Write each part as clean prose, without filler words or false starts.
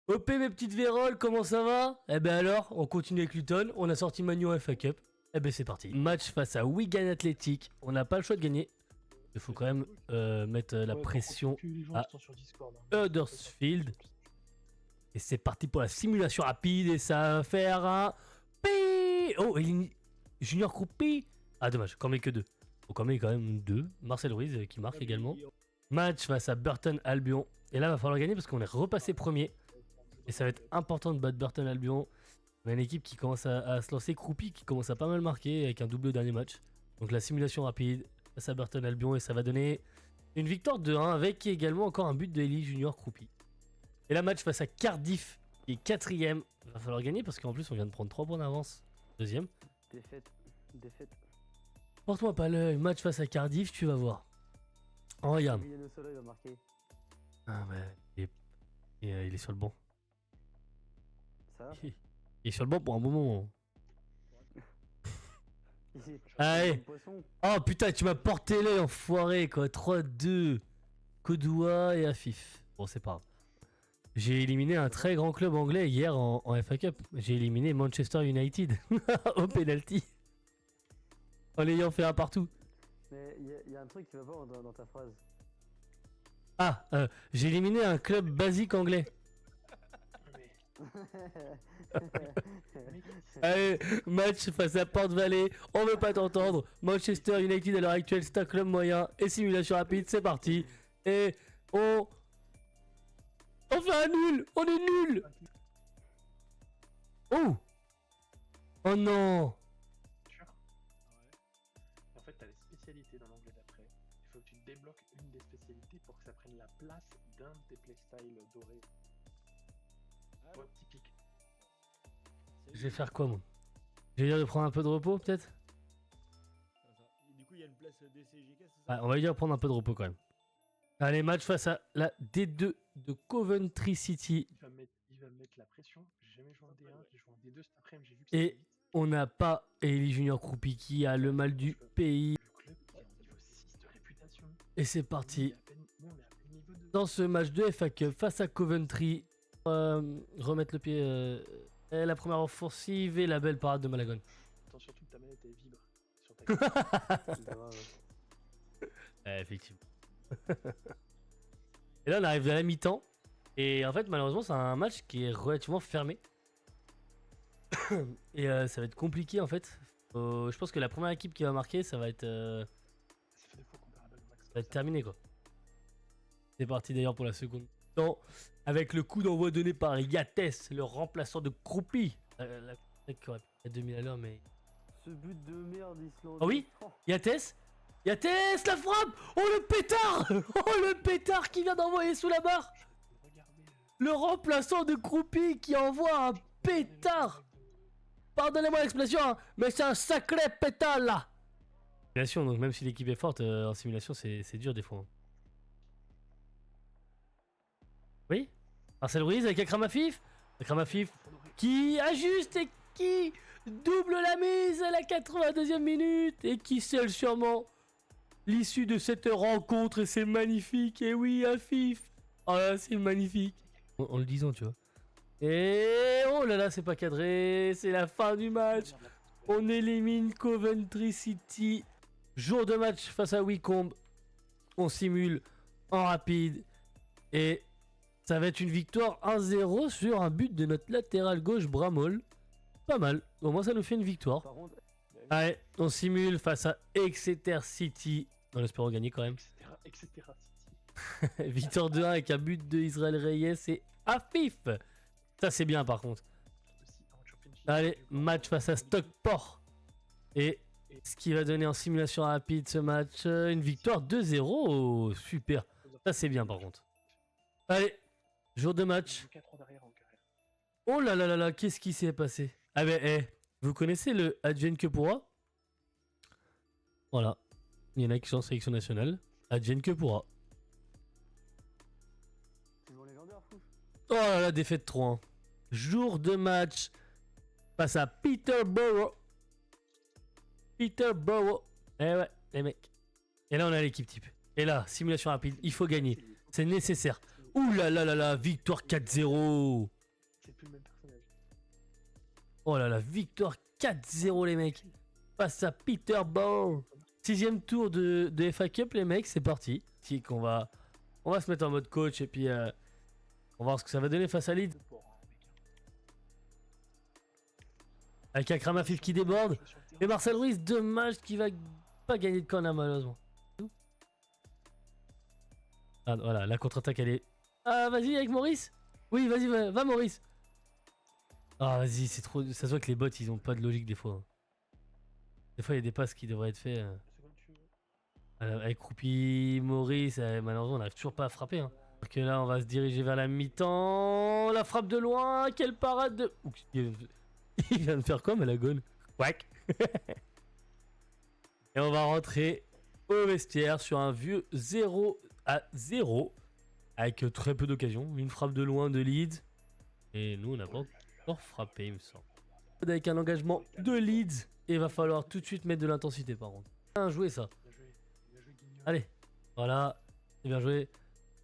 OP mes petites véroles, comment ça va? Eh ben alors, on continue avec Luton, on a sorti Manu en FA Cup. Eh ben c'est parti. Match face à Wigan Athletic, on n'a pas le choix de gagner. Il faut quand même mettre la pression à Huddersfield. Et c'est parti pour la simulation rapide et ça va faire un... Pi. Oh, Junior Croupi. Ah dommage, quand même que 2. Faut quand même 2. Marcel Ruiz qui marque également. Match face à Burton Albion. Et là, il va falloir gagner parce qu'on est repassé premier. Et ça va être important de battre Burton Albion. On a une équipe qui commence à se lancer. Croupi qui commence à pas mal marquer avec un double dernier match. Donc la simulation rapide face à Burton Albion. Et ça va donner une victoire de 1 avec également encore un but de Eli Junior Croupi. Et la match face à Cardiff qui est 4ème. Il va falloir gagner parce qu'en plus on vient de prendre 3 points d'avance. Deuxième. Défaite. Porte-moi pas l'œil. Match face à Cardiff, tu vas voir. Oh, regarde. Emiliano Solo, il va marquer. Ah ouais, il est sur le banc. Ça Il est sur le banc pour un bon moment. Ici. Allez. Poisson. Oh putain, tu m'as porté l'œil, enfoiré quoi. 3-2. Kodoua et Afif. Bon, c'est pas grave. J'ai éliminé un très grand club anglais hier en FA Cup. J'ai éliminé Manchester United au penalty. En l'ayant fait un partout. Mais il y a un truc qui va pas dans ta phrase. Ah, j'ai éliminé un club basique anglais. Allez, match face à Port Valley, on veut pas t'entendre. Manchester United à l'heure actuelle, c'est un club moyen. Et simulation rapide, c'est parti. Et on fait un nul. On est nul. Oh. Oh non. En fait, t'as les spécialités dans l'anglais d'après. Il faut que tu débloques une des spécialités pour que ça prenne la place d'un de tes playstyles dorés. Ouais, typique. Je vais faire quoi moi? Je vais dire de prendre un peu de repos peut-être. Du coup, il y a une place DCJK, c'est ça? Ah, on va dire prendre un peu de repos quand même. Allez, match face à la D2 de Coventry City. Il va mettre la pression. J'ai jamais joué en D1, j'ai joué en D2 cet après-midi, j'ai vu que Et c'était vite. on n'a pas Eli Junior Croupi qui a le mal du pays. Le club qui est en niveau 6 de réputation. Et c'est parti. Nous, on est à peine niveau 2. Dans ce match de FA Cup face à Coventry, remettre le pied. La première offensive et la belle parade de Malagon. Attends surtout que ta manette elle vibre sur ta carte. Grave. Effectivement. Et là on arrive à la mi-temps. Et en fait malheureusement c'est un match qui est relativement fermé. Et ça va être compliqué en fait. Je pense que la première équipe qui va marquer ça va être, Ça fait des fois qu'on perd un bug max. ça va être terminé quoi. C'est parti d'ailleurs pour la seconde temps. Avec le coup d'envoi donné par Yates, le remplaçant de Croupi. La mec qui aurait pu être 2000 à l'heure mais... Ce but de merde islandais. Ah oui. Yates, la frappe. Oh le pétard. Oh le pétard qui vient d'envoyer sous la barre. Regardez. Le remplaçant de Croupi qui envoie un pétard. Pardonnez-moi l'expression, hein, mais c'est un sacré pétard là. Simulation, donc même si l'équipe est forte, en simulation c'est dur des fois. Oui. Marcel Ruiz avec Akram Afif. Akram Afif qui ajuste et qui double la mise à la 82e minute et qui scelle sûrement l'issue de cette rencontre et c'est magnifique. Et oui, Afif. Oh là, c'est magnifique. En le disant, tu vois. Et oh là là, c'est pas cadré. C'est la fin du match. On élimine Coventry City. Jour de match face à Wycombe. On simule en rapide. Et ça va être une victoire 1-0 sur un but de notre latéral gauche Bramall. Pas mal. Au moins ça nous fait une victoire. Par contre, Allez, on simule face à Exeter City. En espérant gagner quand même. Etc. Victoire 2-1 avec un but de Israël Reyes et Afif. Ça c'est bien par contre. Allez, match face à Stockport. Et ce qui va donner en simulation rapide ce match, une victoire 2-0. Oh, super. Ça c'est bien par contre. Allez, jour de match. Oh là là là là, qu'est-ce qui s'est passé? Ah ben, vous connaissez le Advienne que pourra? Voilà. Il y en a qui sont en sélection nationale. Advienne que pourra. toujours légendaire, fou. Oh là là, défaite 3. Jour de match face à Peterborough. Peterborough. Eh ouais, les mecs. Et là, on a l'équipe type. Et là, simulation rapide, il faut gagner. C'est nécessaire. Ouh là là là là, victoire 4-0. Oh là là, victoire 4-0 les mecs. Face à Peterborough. 6ème tour de FA Cup les mecs, c'est parti. On va se mettre en mode coach et puis on va voir ce que ça va donner face à Leeds. Avec Akram Afif qui déborde. Et Marcel Ruiz, dommage qu'il va pas gagner de corner malheureusement. Ah, voilà, la contre-attaque elle est... Ah vas-y avec Maurice. Oui vas-y, va Maurice. Ah vas-y, c'est trop... Ça se voit que les bots ils ont pas de logique des fois. Des fois il y a des passes qui devraient être faites. Avec Roupi, Maurice, malheureusement on n'arrive toujours pas à frapper. Hein. Donc là on va se diriger vers la mi-temps. La frappe de loin, quelle parade de... Oups, il vient de faire quoi Malagone? Whack. Et on va rentrer au vestiaire sur un vieux 0-0. Avec très peu d'occasions. Une frappe de loin de Leeds. Et nous on n'a pas encore frappé il me semble. Avec un engagement de Leeds. Et il va falloir tout de suite mettre de l'intensité par contre. Bien joué ça. Allez, voilà, c'est bien joué.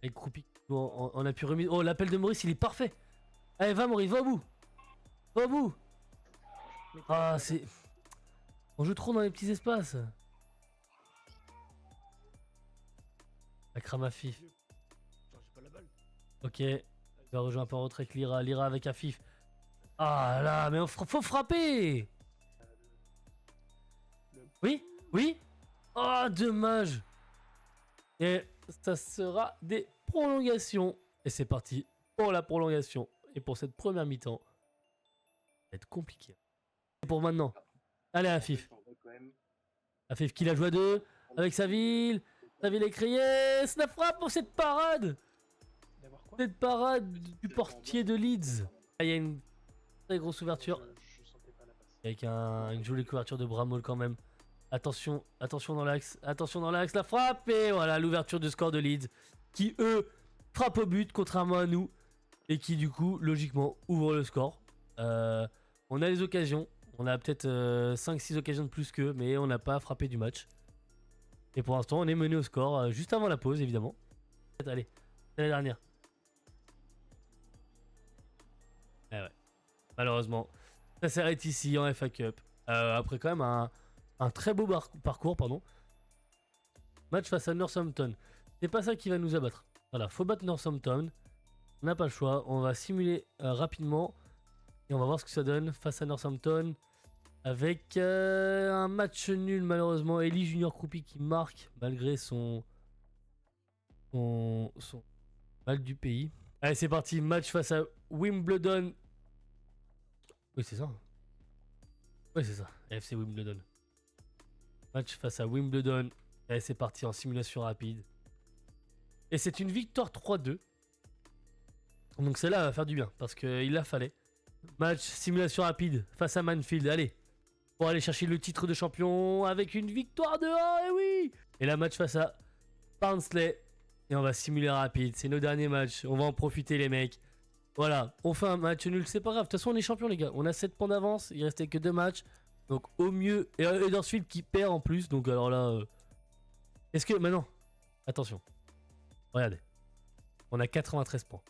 Avec Croupi, on a pu remise. Oh, l'appel de Maurice, il est parfait. Allez, va Maurice, va au bout. Va au bout. Ah, c'est... On joue trop dans les petits espaces. Akram Afif. Ok, il va rejoindre un peu en retrait avec Lira. Lira avec Afif. Ah là, mais faut frapper. Oui, oui. Oh, dommage. Et ça sera des prolongations. Et c'est parti pour la prolongation. Et pour cette première mi-temps, ça va être compliqué. Et pour maintenant. Allez, Afif. Afif qui la joue à deux. Avec Saville. Saville écrié. La frappe pour cette parade. Cette parade du portier de Leeds. Il y a une très grosse ouverture. Avec une jolie couverture de Bramall quand même. Attention, attention dans l'axe, la frappe et voilà l'ouverture du score de Leeds qui eux frappent au but contrairement à nous et qui du coup logiquement ouvre le score. On a les occasions, on a peut-être 5-6 occasions de plus qu'eux mais on n'a pas frappé du match. Et pour l'instant on est mené au score juste avant la pause évidemment. Allez, c'est la dernière. Eh ouais, malheureusement ça s'arrête ici en FA Cup. Après quand même un très beau parcours, pardon. Match face à Northampton. C'est pas ça qui va nous abattre. Voilà, faut battre Northampton. On n'a pas le choix. On va simuler rapidement. Et on va voir ce que ça donne face à Northampton. Avec un match nul malheureusement. Eli Junior Croupi qui marque malgré son mal du pays. Allez, c'est parti. Match face à Wimbledon. Oui, c'est ça. Oui, c'est ça. AFC Wimbledon. Match face à Wimbledon. Allez, c'est parti en simulation rapide. Et c'est une victoire 3-2. Donc celle-là va faire du bien parce qu'il la fallait. Match simulation rapide face à Manfield. Allez, pour aller chercher le titre de champion avec une victoire de 1. Et oui. Et la match face à Barnsley. Et on va simuler rapide. C'est nos derniers matchs. On va en profiter les mecs. Voilà, on fait un match nul. C'est pas grave. De toute façon, on est champion les gars. On a 7 points d'avance. Il restait que 2 matchs. Donc au mieux, et Huddersfield qui perd en plus, donc alors là, est-ce que maintenant, attention, regardez, on a 93 points,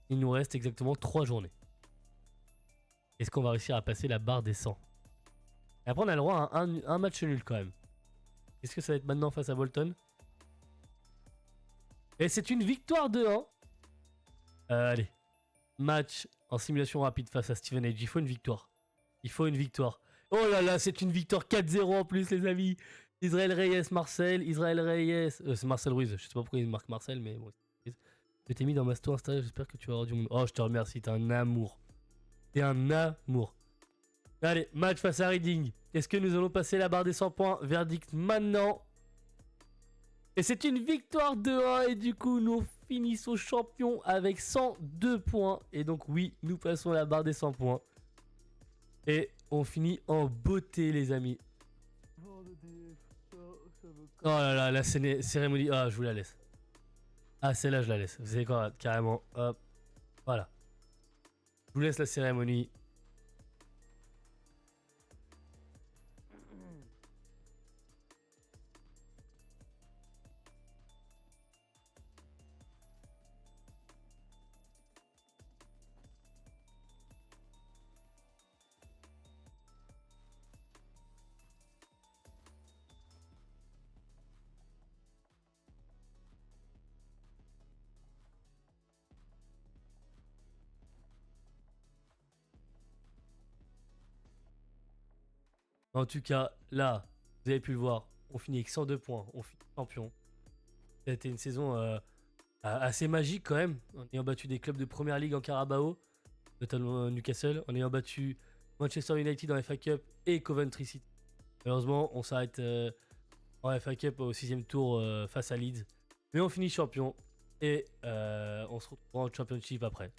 il nous reste exactement 3 journées. Est-ce qu'on va réussir à passer la barre des 100? Et après on a le droit à un match nul quand même. Est-ce que ça va être maintenant face à Bolton? Et c'est une victoire de 1. Allez, match en simulation rapide face à Steven Edge, il faut une victoire. Il faut une victoire. Oh là là, c'est une victoire 4-0 en plus, les amis. Israël Reyes, Marcel. Israël Reyes. C'est Marcel Ruiz. Je sais pas pourquoi il marque Marcel, mais bon. Je t'ai mis dans ma story Insta. J'espère que tu vas avoir du monde. Oh, je te remercie. T'es un amour. T'es un amour. Allez, match face à Reading. Est-ce que nous allons passer la barre des 100 points? Verdict maintenant. Et c'est une victoire de 1. Et du coup, nous finissons champion avec 102 points. Et donc, oui, nous passons la barre des 100 points. Et on finit en beauté, les amis. Oh là là, la cérémonie. Ah, je vous la laisse. Ah, celle-là, je la laisse. Vous savez quoi, carrément. Hop. Voilà. Je vous laisse la cérémonie. En tout cas, là, vous avez pu le voir, on finit avec 102 points, on finit champion. Ça a été une saison assez magique quand même, en ayant battu des clubs de première ligue en Carabao, notamment Newcastle, en ayant battu Manchester United en FA Cup et Coventry City. Malheureusement, on s'arrête en FA Cup au 6ème tour face à Leeds. Mais on finit champion et on se retrouve en Championship après.